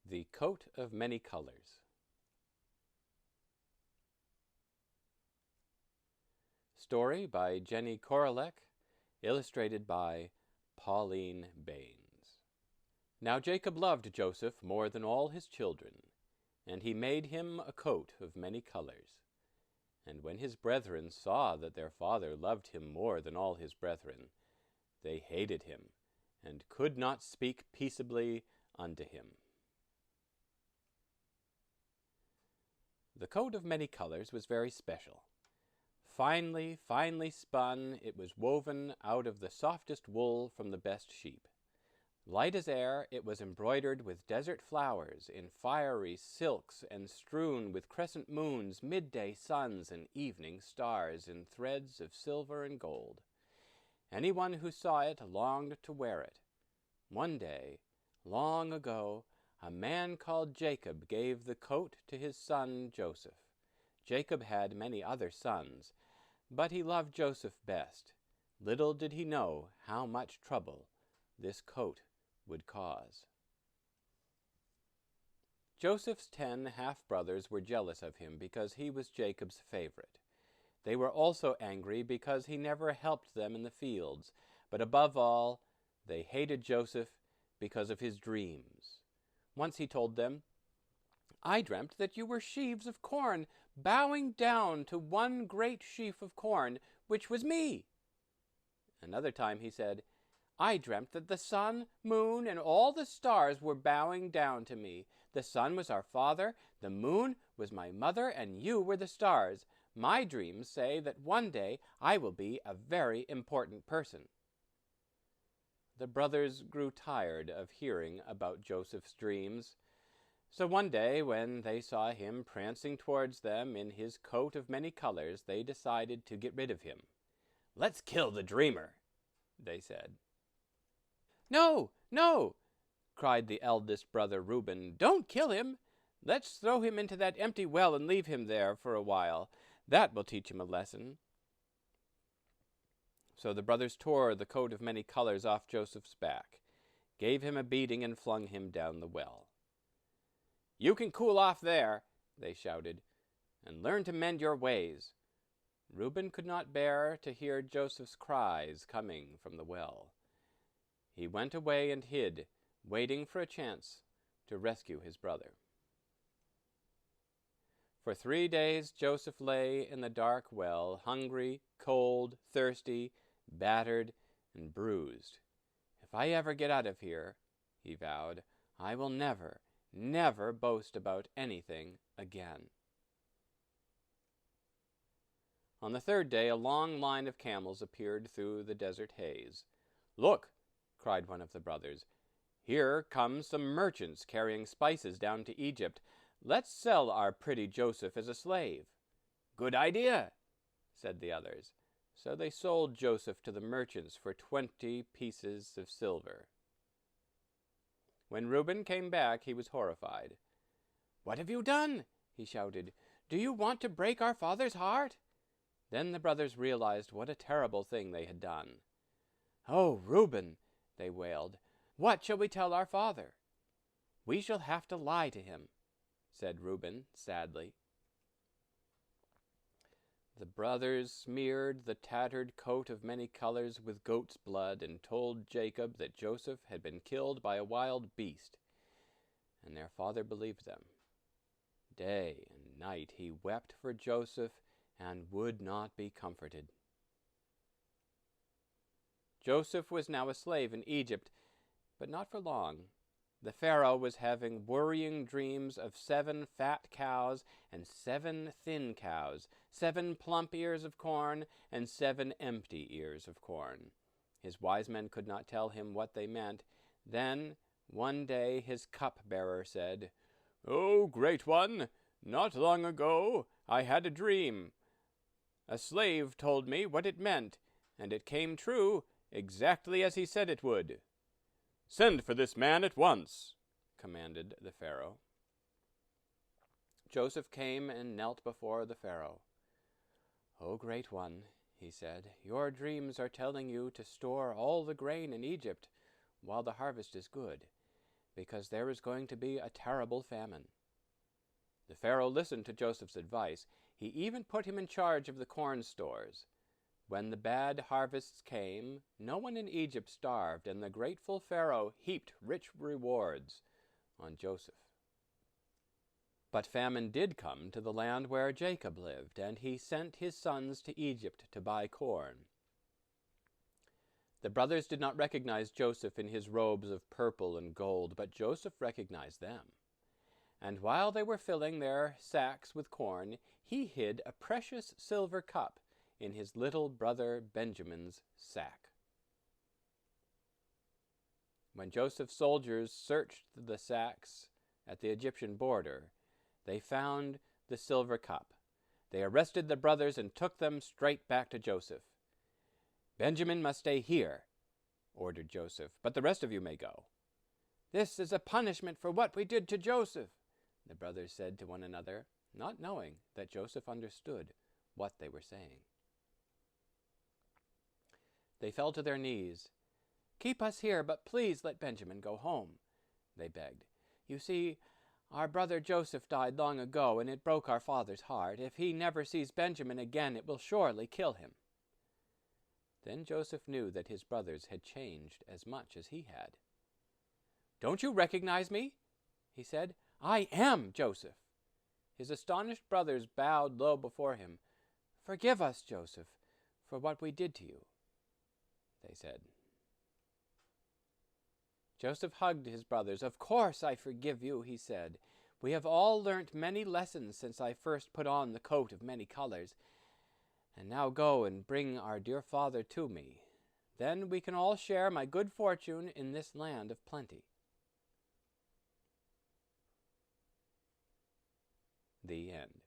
The Coat of Many Colors. Story by Jenny Korolek, illustrated by Pauline Baynes. Now Jacob loved Joseph more than all his children, and he made him a coat of many colors. And when his brethren saw that their father loved him more than all his brethren, they hated him, and could not speak peaceably unto him. The coat of many colors was very special. Finely spun, it was woven out of the softest wool from the best sheep. Light as air, it was embroidered with desert flowers, in fiery silks, and strewn with crescent moons, midday suns, and evening stars, in threads of silver and gold. Anyone who saw it longed to wear it. One day, long ago, a man called Jacob gave the coat to his son Joseph. Jacob had many other sons, but he loved Joseph best. Little did he know how much trouble this coat would cause. Joseph's 10 half-brothers were jealous of him because he was Jacob's favorite. They were also angry because he never helped them in the fields, but above all, they hated Joseph because of his dreams. Once he told them, "I dreamt that you were sheaves of corn, bowing down to one great sheaf of corn, which was me." Another time he said, "I dreamt that the sun, moon, and all the stars were bowing down to me. The sun was our father, the moon was my mother, and you were the stars. My dreams say that one day I will be a very important person." The brothers grew tired of hearing about Joseph's dreams. So one day, when they saw him prancing towards them in his coat of many colors, they decided to get rid of him. "Let's kill the dreamer," they said. "No, no," cried the eldest brother Reuben. "Don't kill him. Let's throw him into that empty well and leave him there for a while. That will teach him a lesson." So the brothers tore the coat of many colors off Joseph's back, gave him a beating, and flung him down the well. "You can cool off there," they shouted, "and learn to mend your ways." Reuben could not bear to hear Joseph's cries coming from the well. He went away and hid, waiting for a chance to rescue his brother. For 3 days Joseph lay in the dark well, hungry, cold, thirsty, battered, and bruised. "If I ever get out of here," he vowed, "I will never boast about anything again." On the 3rd day, a long line of camels appeared through the desert haze. "Look," cried one of the brothers, "here come some merchants carrying spices down to Egypt. Let's sell our pretty Joseph as a slave." "Good idea," said the others. So they sold Joseph to the merchants for 20 pieces of silver. When Reuben came back, he was horrified. "What have you done?" he shouted. "Do you want to break our father's heart?" Then the brothers realized what a terrible thing they had done. "Oh, Reuben," they wailed, "what shall we tell our father?" "We shall have to lie to him," said Reuben sadly. The brothers smeared the tattered coat of many colors with goat's blood and told Jacob that Joseph had been killed by a wild beast, and their father believed them. Day and night he wept for Joseph and would not be comforted. Joseph was now a slave in Egypt, but not for long. The Pharaoh was having worrying dreams of 7 fat cows and 7 thin cows, 7 plump ears of corn and 7 empty ears of corn. His wise men could not tell him what they meant. Then, one day, his cupbearer said, "O great one, not long ago I had a dream. A slave told me what it meant, and it came true exactly as he said it would." "Send for this man at once," commanded the Pharaoh. Joseph came and knelt before the Pharaoh. "O great one," he said, "your dreams are telling you to store all the grain in Egypt while the harvest is good. because there is going to be a terrible famine." The Pharaoh listened to Joseph's advice. He even put him in charge of the corn stores. When the bad harvests came, no one in Egypt starved, and the grateful Pharaoh heaped rich rewards on Joseph. But famine did come to the land where Jacob lived, and he sent his sons to Egypt to buy corn. The brothers did not recognize Joseph in his robes of purple and gold, but Joseph recognized them. And while they were filling their sacks with corn, he hid a precious silver cup in his little brother Benjamin's sack. When Joseph's soldiers searched the sacks at the Egyptian border, they found the silver cup. They arrested the brothers and took them straight back to Joseph. "Benjamin must stay here," ordered Joseph, "but the rest of you may go." "This is a punishment for what we did to Joseph," the brothers said to one another, not knowing that Joseph understood what they were saying. They fell to their knees. "Keep us here, but please let Benjamin go home," they begged. "You see, our brother Joseph died long ago, and it broke our father's heart. If he never sees Benjamin again, it will surely kill him." Then Joseph knew that his brothers had changed as much as he had. "Don't you recognize me?" he said. "I am Joseph." His astonished brothers bowed low before him. "Forgive us, Joseph, for what we did to you," they said. Joseph hugged his brothers. "Of course I forgive you," he said. "We have all learnt many lessons since I first put on the coat of many colors. And now go and bring our dear father to me. Then we can all share my good fortune in this land of plenty." The end.